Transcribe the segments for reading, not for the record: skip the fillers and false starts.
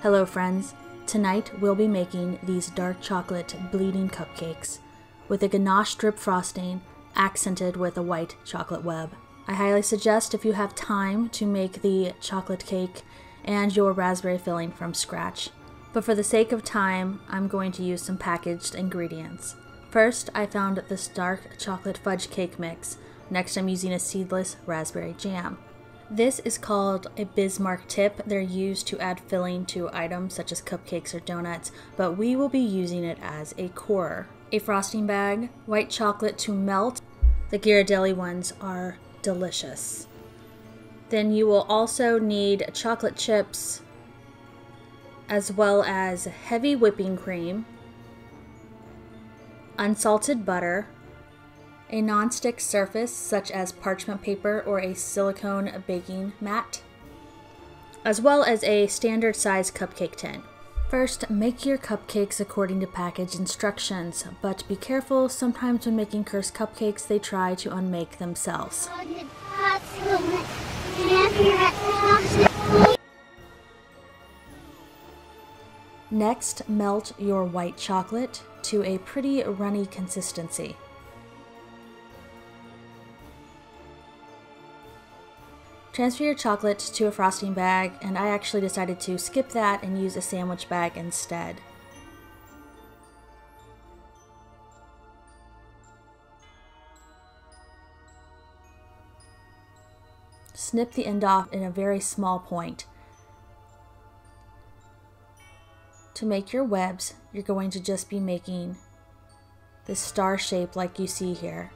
Hello friends, tonight we'll be making these dark chocolate bleeding cupcakes with a ganache drip frosting accented with a white chocolate web. I highly suggest, if you have time, to make the chocolate cake and your raspberry filling from scratch. But for the sake of time, I'm going to use some packaged ingredients. First, I found this dark chocolate fudge cake mix. Next, I'm using a seedless raspberry jam. This is called a Bismarck tip. They're used to add filling to items such as cupcakes or donuts, but we will be using it as a core. A frosting bag, white chocolate to melt. The Ghirardelli ones are delicious. Then you will also need chocolate chips, as well as heavy whipping cream, unsalted butter, a non-stick surface such as parchment paper or a silicone baking mat, as well as a standard size cupcake tin. First, make your cupcakes according to package instructions, but be careful, sometimes when making cursed cupcakes they try to unmake themselves. Next, melt your white chocolate to a pretty runny consistency. Transfer your chocolate to a frosting bag, and I actually decided to skip that and use a sandwich bag instead. Snip the end off in a very small point. To make your webs, you're going to just be making this star shape like you see here.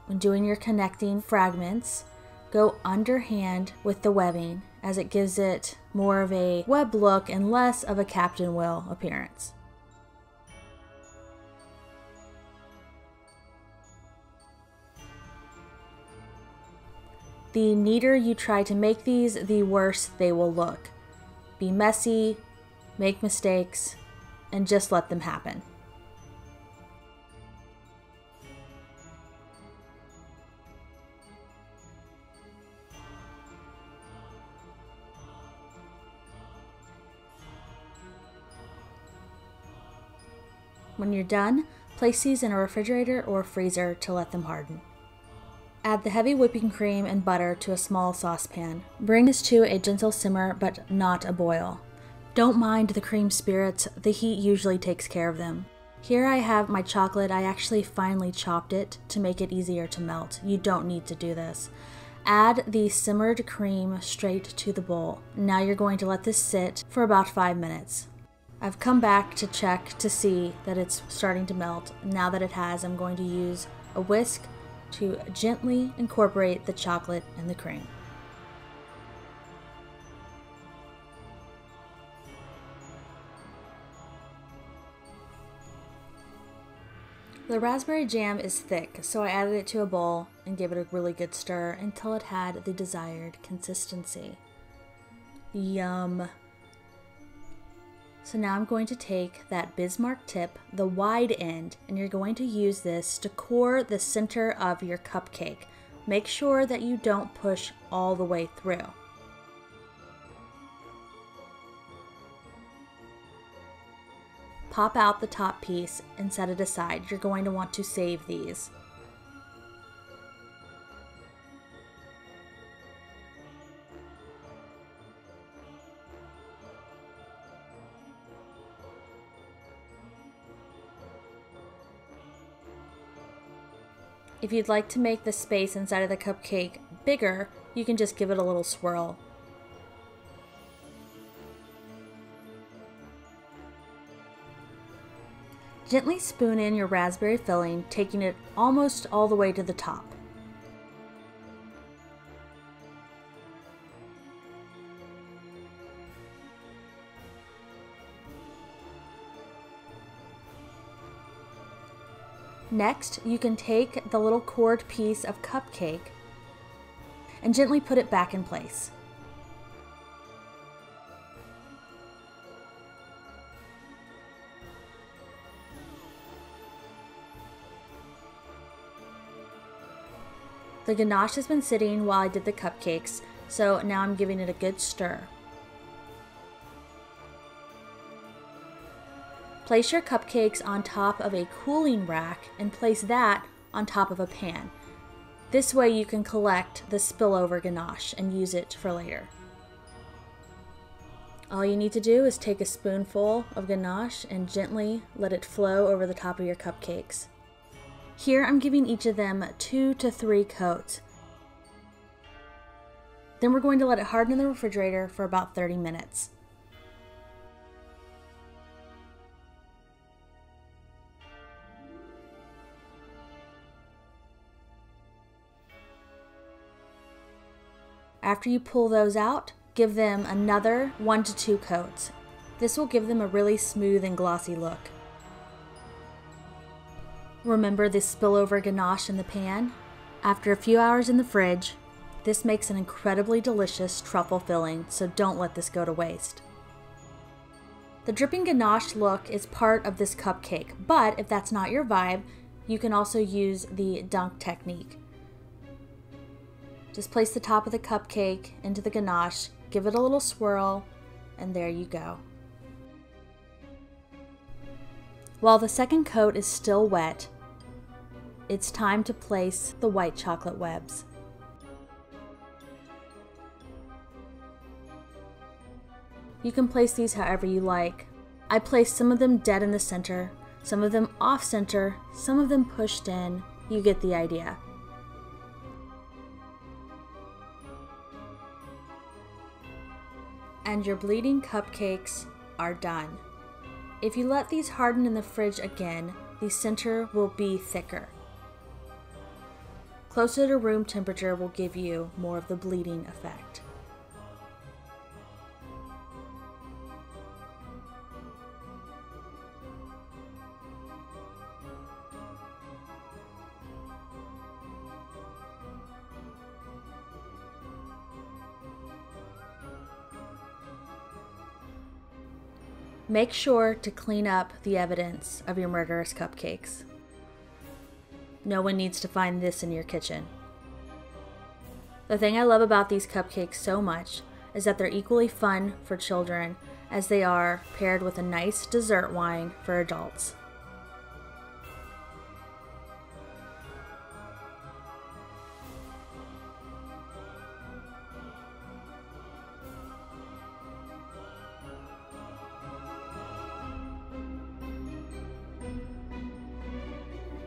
When doing your connecting fragments, go underhand with the webbing, as it gives it more of a web look and less of a Captain Will appearance. The neater you try to make these, the worse they will look. Be messy, make mistakes, and just let them happen. When you're done, place these in a refrigerator or freezer to let them harden. Add the heavy whipping cream and butter to a small saucepan. Bring this to a gentle simmer, but not a boil. Don't mind the cream spirits, the heat usually takes care of them. Here I have my chocolate. I actually finely chopped it to make it easier to melt. You don't need to do this. Add the simmered cream straight to the bowl. Now you're going to let this sit for about 5 minutes. I've come back to check to see that it's starting to melt. Now that it has, I'm going to use a whisk to gently incorporate the chocolate and the cream. The raspberry jam is thick, so I added it to a bowl and gave it a really good stir until it had the desired consistency. Yum! So now I'm going to take that Bismarck tip, the wide end, and you're going to use this to core the center of your cupcake. Make sure that you don't push all the way through. Pop out the top piece and set it aside. You're going to want to save these. If you'd like to make the space inside of the cupcake bigger, you can just give it a little swirl. Gently spoon in your raspberry filling, taking it almost all the way to the top. Next, you can take the little cored piece of cupcake and gently put it back in place. The ganache has been sitting while I did the cupcakes, so now I'm giving it a good stir. Place your cupcakes on top of a cooling rack and place that on top of a pan. This way you can collect the spillover ganache and use it for later. All you need to do is take a spoonful of ganache and gently let it flow over the top of your cupcakes. Here I'm giving each of them 2 to 3 coats. Then we're going to let it harden in the refrigerator for about 30 minutes. After you pull those out, give them another 1 to 2 coats. This will give them a really smooth and glossy look. Remember this spillover ganache in the pan? After a few hours in the fridge, this makes an incredibly delicious truffle filling, so don't let this go to waste. The dripping ganache look is part of this cupcake, but if that's not your vibe, you can also use the dunk technique. Just place the top of the cupcake into the ganache, give it a little swirl, and there you go. While the second coat is still wet, it's time to place the white chocolate webs. You can place these however you like. I placed some of them dead in the center, some of them off center, some of them pushed in. You get the idea. And your bleeding cupcakes are done. If you let these harden in the fridge again, the center will be thicker. Closer to room temperature will give you more of the bleeding effect. Make sure to clean up the evidence of your murderous cupcakes. No one needs to find this in your kitchen. The thing I love about these cupcakes so much is that they're equally fun for children as they are paired with a nice dessert wine for adults.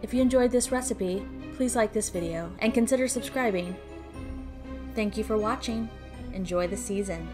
If you enjoyed this recipe, please like this video and consider subscribing. Thank you for watching. Enjoy the season.